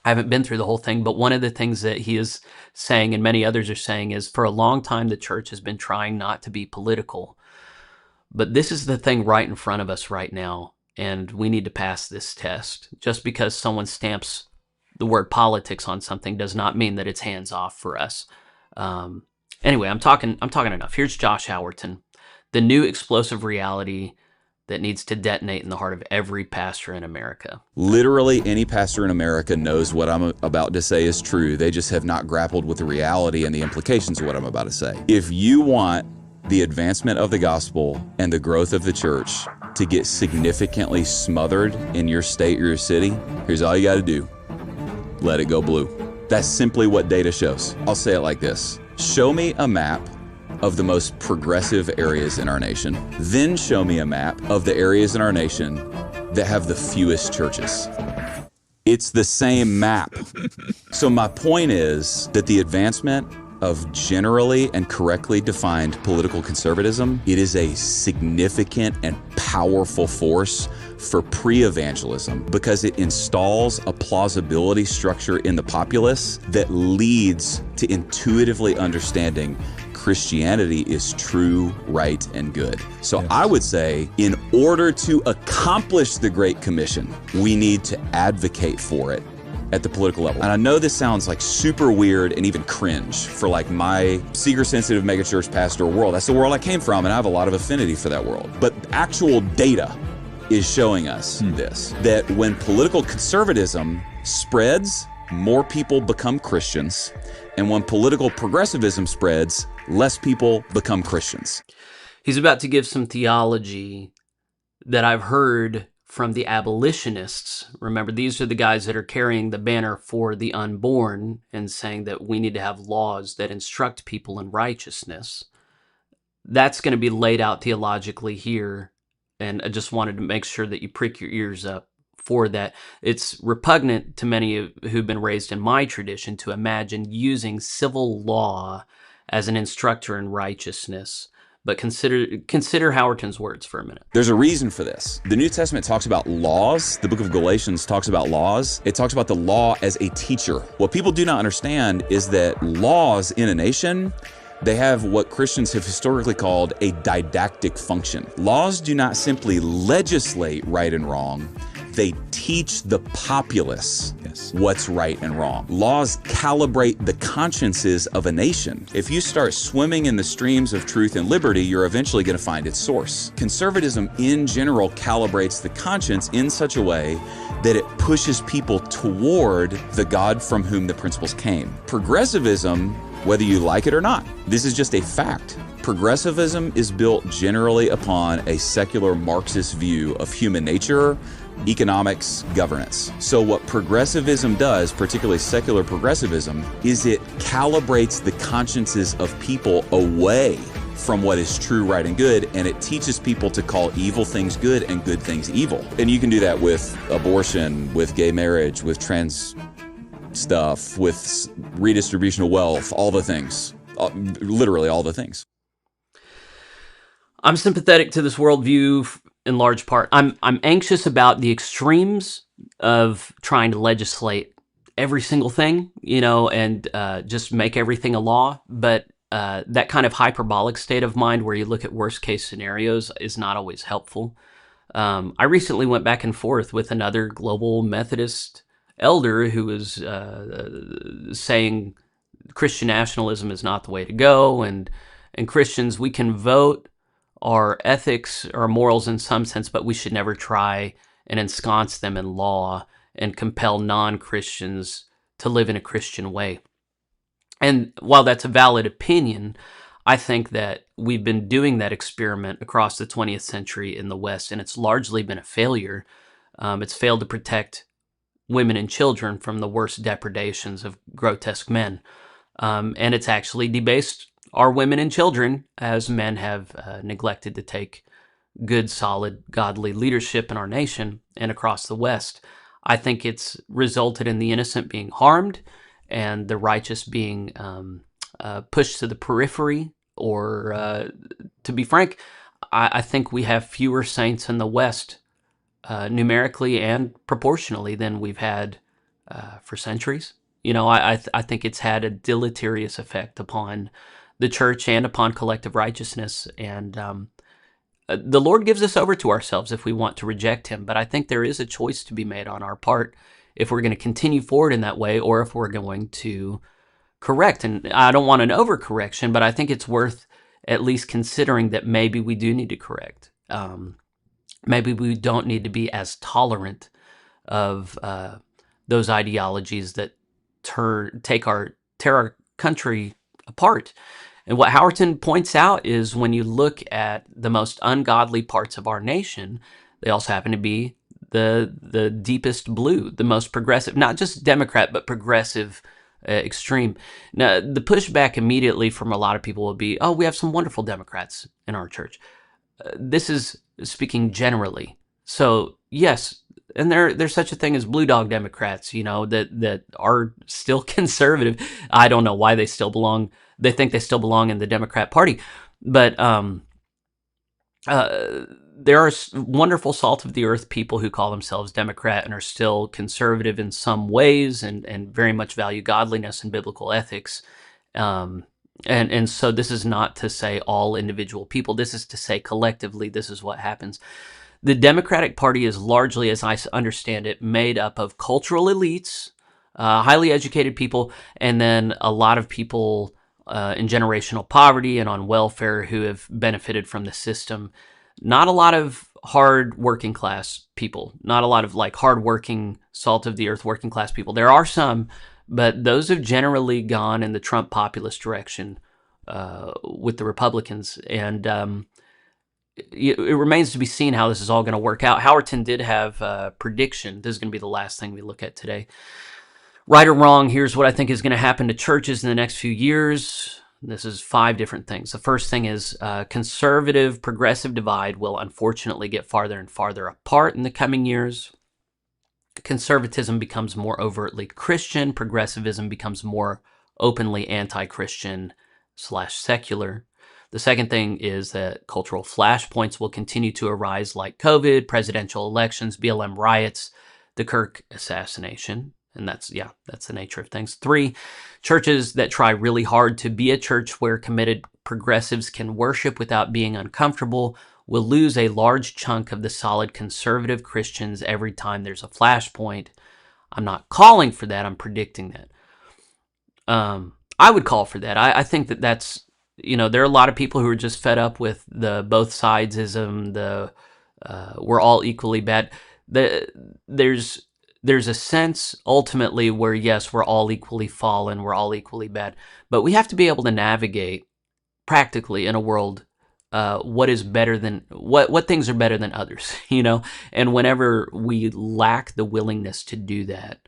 I haven't been through the whole thing, but one of the things that he is saying, and many others are saying, is for a long time the church has been trying not to be political. But this is the thing right in front of us right now, and we need to pass this test. Just because someone stamps the word politics on something does not mean that it's hands off for us. Anyway, I'm talking enough. Here's Josh Howerton, the new explosive reality that needs to detonate in the heart of every pastor in America. Literally any pastor in America knows what I'm about to say is true. They just have not grappled with the reality and the implications of what I'm about to say. If you want the advancement of the gospel and the growth of the church to get significantly smothered in your state or your city, here's all you got to do. Let it go blue. That's simply what data shows. I'll say it like this. Show me a map of the most progressive areas in our nation. Then show me a map of the areas in our nation that have the fewest churches. It's the same map. So my point is that the advancement of generally and correctly defined political conservatism, it is a significant and powerful force for pre-evangelism because it installs a plausibility structure in the populace that leads to intuitively understanding Christianity is true, right, and good. So I would say in order to accomplish the Great Commission, we need to advocate for it at the political level. And I know this sounds like super weird and even cringe for like my seeker-sensitive megachurch pastor world. That's the world I came from, and I have a lot of affinity for that world. But actual data is showing us this, that when political conservatism spreads, more people become Christians. And when political progressivism spreads, less people become Christians. He's about to give some theology that I've heard from the abolitionists. Remember, these are the guys that are carrying the banner for the unborn and saying that we need to have laws that instruct people in righteousness. That's going to be laid out theologically here, and I just wanted to make sure that you prick your ears up for that. It's repugnant to many who've been raised in my tradition to imagine using civil law as an instructor in righteousness. But consider Howerton's words for a minute. There's a reason for this. The New Testament talks about laws. The book of Galatians talks about laws. It talks about the law as a teacher. What people do not understand is that laws in a nation, they have what Christians have historically called a didactic function. Laws do not simply legislate right and wrong. They teach the populace what's right and wrong. Laws calibrate the consciences of a nation. If you start swimming in the streams of truth and liberty, you're eventually going to find its source. Conservatism in general calibrates the conscience in such a way that it pushes people toward the God from whom the principles came. Progressivism, whether you like it or not, this is just a fact. Progressivism is built generally upon a secular Marxist view of human nature, economics, governance. So what progressivism does, particularly secular progressivism, is it calibrates the consciences of people away from what is true, right, and good, and it teaches people to call evil things good and good things evil. And you can do that with abortion, with gay marriage, with trans stuff, with redistribution of wealth, all the things, literally all the things. I'm sympathetic to this worldview in large part. I'm anxious about the extremes of trying to legislate every single thing, and just make everything a law. But that kind of hyperbolic state of mind where you look at worst case scenarios is not always helpful. I recently went back and forth with another global Methodist elder who was saying Christian nationalism is not the way to go, and Christians, we can vote our ethics or morals in some sense, but we should never try and ensconce them in law and compel non-Christians to live in a Christian way. And while that's a valid opinion, I think that we've been doing that experiment across the 20th century in the West, and it's largely been a failure. It's failed to protect women and children from the worst depredations of grotesque men. And it's actually debased our women and children as men have neglected to take good, solid, godly leadership in our nation and across the West. I think it's resulted in the innocent being harmed and the righteous being pushed to the periphery. Or to be frank, I think we have fewer saints in the West numerically and proportionally than we've had for centuries. I think it's had a deleterious effect upon the church and upon collective righteousness. And the Lord gives us over to ourselves if we want to reject him. But I think there is a choice to be made on our part if we're going to continue forward in that way or if we're going to correct. And I don't want an overcorrection, but I think it's worth at least considering that maybe we do need to correct. Maybe we don't need to be as tolerant of those ideologies that tear our country apart. And what Howerton points out is when you look at the most ungodly parts of our nation, they also happen to be the deepest blue, the most progressive, not just Democrat, but progressive extreme. Now, the pushback immediately from a lot of people will be, oh, we have some wonderful Democrats in our church. This is speaking generally. So, yes, and there's such a thing as blue dog Democrats, that are still conservative. I don't know why they still belong. They think they still belong in the Democrat Party. But there are wonderful salt of the earth people who call themselves Democrat and are still conservative in some ways and very much value godliness and biblical ethics. And so this is not to say all individual people. This is to say collectively, this is what happens. The Democratic Party is largely, as I understand it, made up of cultural elites, highly educated people, and then a lot of people in generational poverty and on welfare who have benefited from the system. Not a lot of hard working class people, not a lot of like hard working, salt of the earth working class people. There are some, but those have generally gone in the Trump populist direction with the Republicans. And it remains to be seen how this is all going to work out. Howerton did have a prediction. This is going to be the last thing we look at today. Right or wrong, here's what I think is going to happen to churches in the next few years. This is 5 different things. The first thing is conservative progressive divide will unfortunately get farther and farther apart in the coming years. Conservatism becomes more overtly Christian. Progressivism becomes more openly anti-Christian / secular. The second thing is that cultural flashpoints will continue to arise like COVID, presidential elections, BLM riots, the Kirk assassination. And that's the nature of things. 3, churches that try really hard to be a church where committed progressives can worship without being uncomfortable will lose a large chunk of the solid conservative Christians every time there's a flashpoint. I'm not calling for that. I'm predicting that. I would call for that. I think that's, there are a lot of people who are just fed up with the both sidesism, we're all equally bad. There's a sense ultimately where, yes, we're all equally fallen, we're all equally bad, but we have to be able to navigate practically in a world what is better than what things are better than others, and whenever we lack the willingness to do that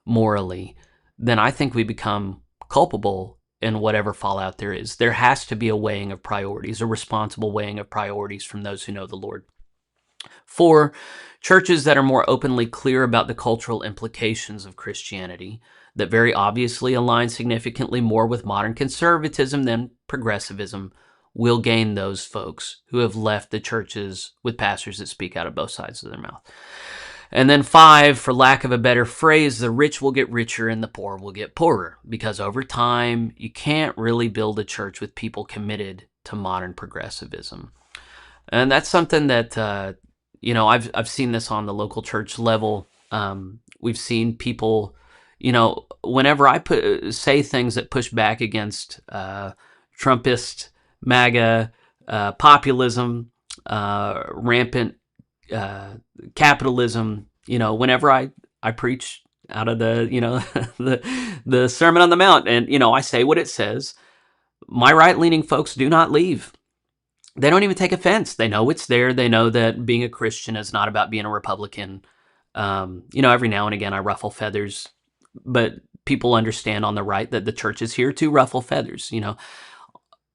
morally, then I think we become culpable in whatever fallout there is. There has to be a weighing of priorities, a responsible weighing of priorities from those who know the Lord. 4, churches that are more openly clear about the cultural implications of Christianity, that very obviously align significantly more with modern conservatism than progressivism, will gain those folks who have left the churches with pastors that speak out of both sides of their mouth. And then 5, for lack of a better phrase, the rich will get richer and the poor will get poorer, because over time, you can't really build a church with people committed to modern progressivism. And that's something that, I've seen this on the local church level. We've seen people, whenever I say things that push back against Trumpist, MAGA, populism, rampant capitalism, whenever I I preach out of the, the Sermon on the Mount, and I say what it says. My right-leaning folks do not leave. They don't even take offense. They know it's there. They know that being a Christian is not about being a Republican. Every now and again I ruffle feathers, but people understand on the right that the church is here to ruffle feathers.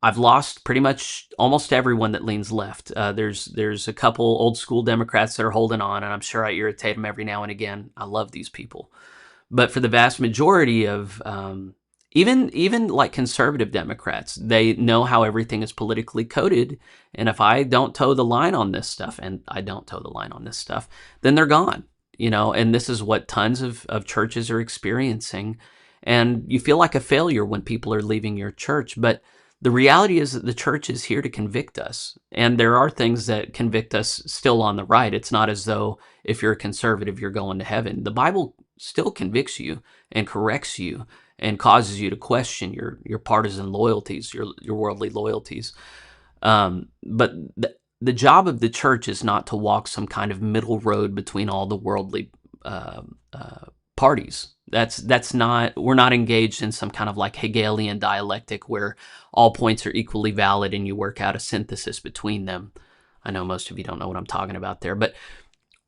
I've lost pretty much almost everyone that leans left. There's a couple old school Democrats that are holding on, and I'm sure I irritate them every now and again. I love these people, but for the vast majority of even like conservative Democrats, they know how everything is politically coded, and if I don't toe the line on this stuff, and I don't toe the line on this stuff, then they're gone. And this is what tons of churches are experiencing, and you feel like a failure when people are leaving your church, but the reality is that the church is here to convict us, and there are things that convict us still on the right. It's not as though if you're a conservative, you're going to heaven. The Bible still convicts you and corrects you and causes you to question your partisan loyalties, your worldly loyalties. But the job of the church is not to walk some kind of middle road between all the worldly parties. That's not, we're not engaged in some kind of like Hegelian dialectic where all points are equally valid and you work out a synthesis between them. I know most of you don't know what I'm talking about there, but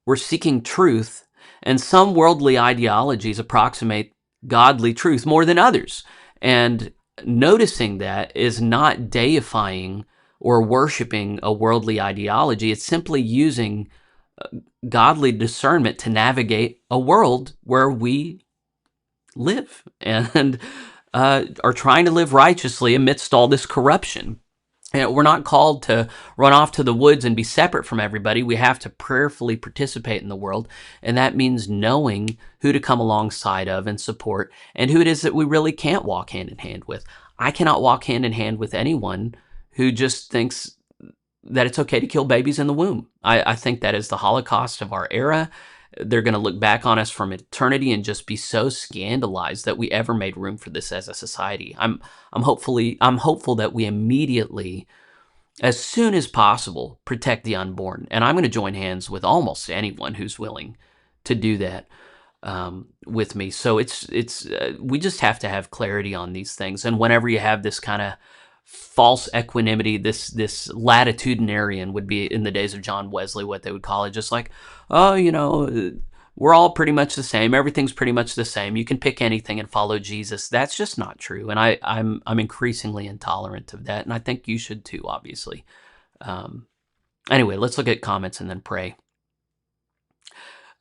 we're seeking truth, and some worldly ideologies approximate godly truth more than others. And noticing that is not deifying or worshiping a worldly ideology. It's simply using godly discernment to navigate a world where we live and are trying to live righteously amidst all this corruption. And we're not called to run off to the woods and be separate from everybody. We have to prayerfully participate in the world, and that means knowing who to come alongside of and support, and who it is that we really can't walk hand in hand with. I cannot walk hand in hand with anyone who just thinks that it's okay to kill babies in the womb. I think that is the Holocaust of our era. They're going to look back on us from eternity and just be so scandalized that we ever made room for this as a society. I'm hopeful that we immediately, as soon as possible, protect the unborn. And I'm going to join hands with almost anyone who's willing to do that with me. So we just have to have clarity on these things. And whenever you have this kind of false equanimity, this latitudinarian would be in the days of John Wesley, what they would call it, just like, oh, we're all pretty much the same. Everything's pretty much the same. You can pick anything and follow Jesus. That's just not true. And I'm increasingly intolerant of that. And I think you should too, obviously. Anyway, let's look at comments and then pray.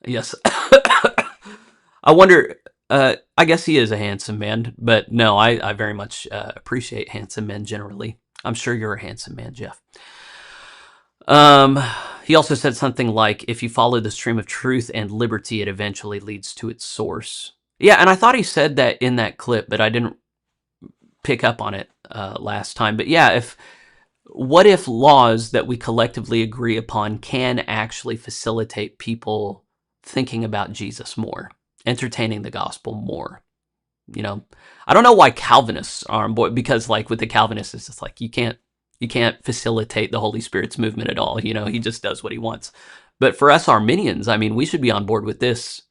Yes. I wonder, I guess he is a handsome man, but no, I very much appreciate handsome men generally. I'm sure you're a handsome man, Jeff. He also said something like, if you follow the stream of truth and liberty, it eventually leads to its source. Yeah, and I thought he said that in that clip, but I didn't pick up on it last time. But yeah, what if laws that we collectively agree upon can actually facilitate people thinking about Jesus more, entertaining the gospel more? I don't know why Calvinists are on board, because like with the Calvinists, it's just like you can't facilitate the Holy Spirit's movement at all. He just does what he wants. But for us Arminians, I mean, we should be on board with this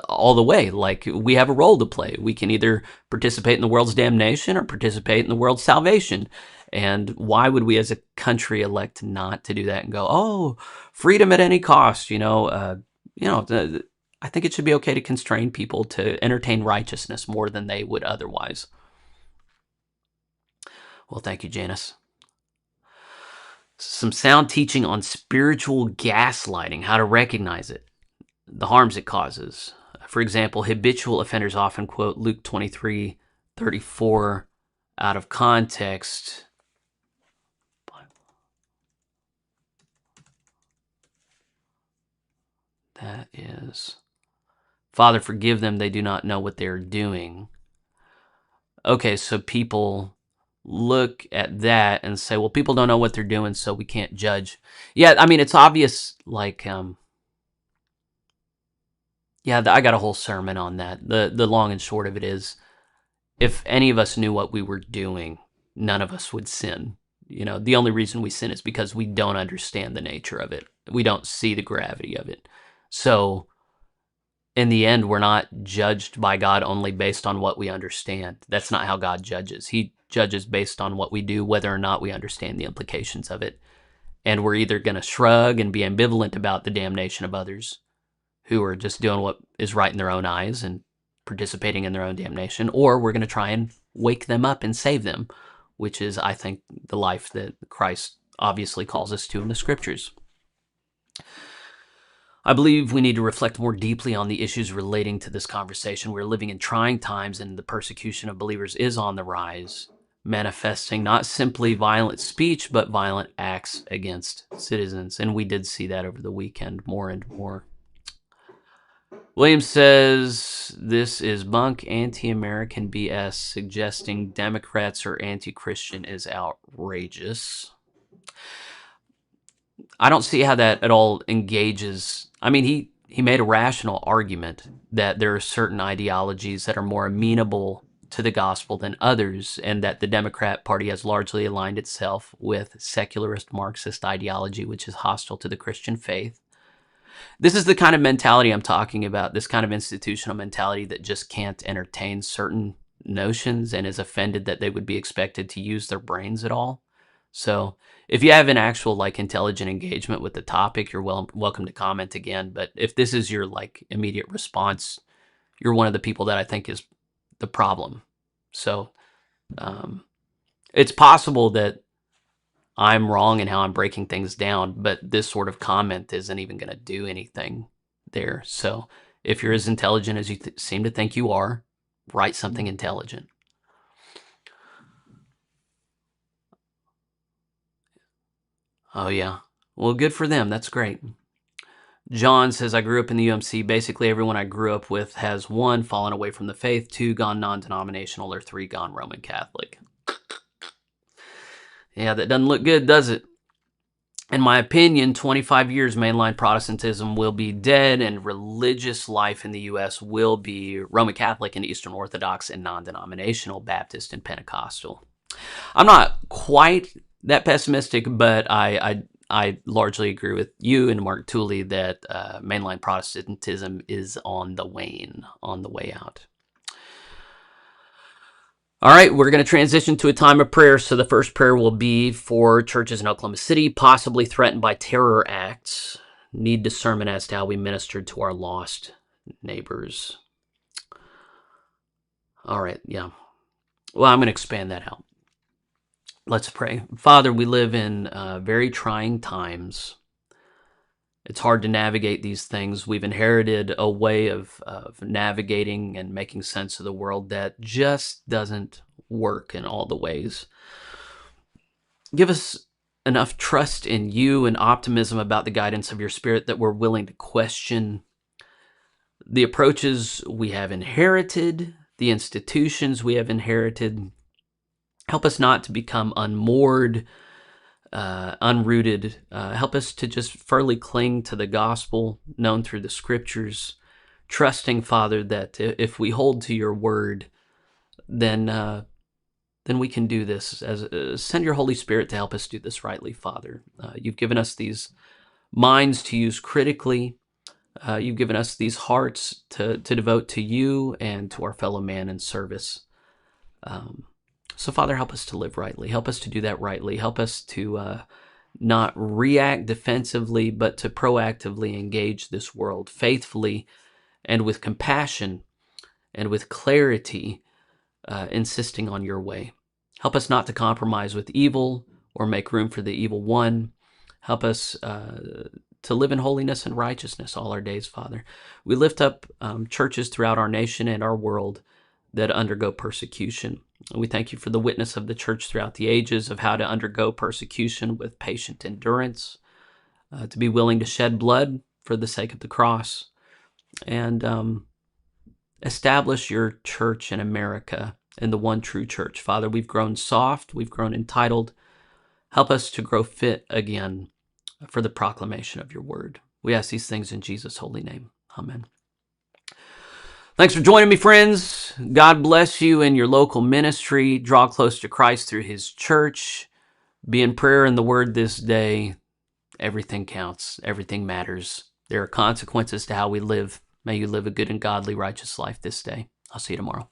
all the way. Like, we have a role to play. We can either participate in the world's damnation or participate in the world's salvation. And why would we as a country elect not to do that and go, oh, freedom at any cost? I think it should be okay to constrain people to entertain righteousness more than they would otherwise. Well, thank you, Janice. Some sound teaching on spiritual gaslighting, how to recognize it, the harms it causes. For example, habitual offenders often quote Luke 23:34 out of context. That is, Father, forgive them, they do not know what they're doing. Okay, so people look at that and say, well, people don't know what they're doing, so we can't judge. Yeah, I mean, it's obvious, like, yeah, I got a whole sermon on that. The long and short of it is, if any of us knew what we were doing, none of us would sin. The only reason we sin is because we don't understand the nature of it. We don't see the gravity of it. So in the end, we're not judged by God only based on what we understand. That's not how God judges. He judges based on what we do, whether or not we understand the implications of it. And we're either going to shrug and be ambivalent about the damnation of others who are just doing what is right in their own eyes and participating in their own damnation, or we're going to try and wake them up and save them, which is, I think, the life that Christ obviously calls us to in the scriptures. I believe we need to reflect more deeply on the issues relating to this conversation. We're living in trying times, and the persecution of believers is on the rise, manifesting not simply violent speech, but violent acts against citizens. And we did see that over the weekend more and more. William says this is bunk anti-American BS, suggesting Democrats are anti-Christian is outrageous. I don't see how that at all engages. I mean, he made a rational argument that there are certain ideologies that are more amenable to the gospel than others, and that the Democrat Party has largely aligned itself with secularist Marxist ideology, which is hostile to the Christian faith. This is the kind of mentality I'm talking about, this kind of institutional mentality that just can't entertain certain notions and is offended that they would be expected to use their brains at all. So if you have an actual intelligent engagement with the topic, you're welcome to comment again. But if this is your immediate response, you're one of the people that I think is the problem. So it's possible that I'm wrong in how I'm breaking things down, but this sort of comment isn't even going to do anything there. So if you're as intelligent as you seem to think you are, write something intelligent. Oh, yeah. Well, good for them. That's great. John says, I grew up in the UMC. Basically, everyone I grew up with has 1, fallen away from the faith, 2, gone non-denominational, or 3, gone Roman Catholic. Yeah, that doesn't look good, does it? In my opinion, 25 years mainline Protestantism will be dead, and religious life in the U.S. will be Roman Catholic and Eastern Orthodox and non-denominational, Baptist and Pentecostal. I'm not quite that pessimistic, but I largely agree with you and Mark Tooley that mainline Protestantism is on the wane, on the way out. All right, we're going to transition to a time of prayer. So the first prayer will be for churches in Oklahoma City, possibly threatened by terror acts, need discernment as to how we minister to our lost neighbors. All right, yeah. Well, I'm going to expand that out. Let's pray. Father, we live in very trying times. It's hard to navigate these things. We've inherited a way of navigating and making sense of the world that just doesn't work in all the ways. Give us enough trust in you and optimism about the guidance of your Spirit that we're willing to question the approaches we have inherited, the institutions we have inherited. Help us not to become unmoored, unrooted. Help us to just firmly cling to the gospel known through the scriptures, trusting, Father, that if we hold to your word, then we can do this. Send your Holy Spirit to help us do this rightly, Father. You've given us these minds to use critically. You've given us these hearts to devote to you and to our fellow man in service. So, Father, help us to live rightly. Help us to do that rightly. Help us to not react defensively, but to proactively engage this world faithfully and with compassion and with clarity, insisting on your way. Help us not to compromise with evil or make room for the evil one. Help us to live in holiness and righteousness all our days, Father. We lift up churches throughout our nation and our world that undergo persecution. We thank you for the witness of the church throughout the ages of how to undergo persecution with patient endurance, to be willing to shed blood for the sake of the cross, and establish your church in America in the one true church. Father, we've grown soft, we've grown entitled. Help us to grow fit again for the proclamation of your word. We ask these things in Jesus' holy name. Amen. Thanks for joining me, friends. God bless you in your local ministry. Draw close to Christ through his church. Be in prayer in the word this day. Everything counts. Everything matters. There are consequences to how we live. May you live a good and godly, righteous life this day. I'll see you tomorrow.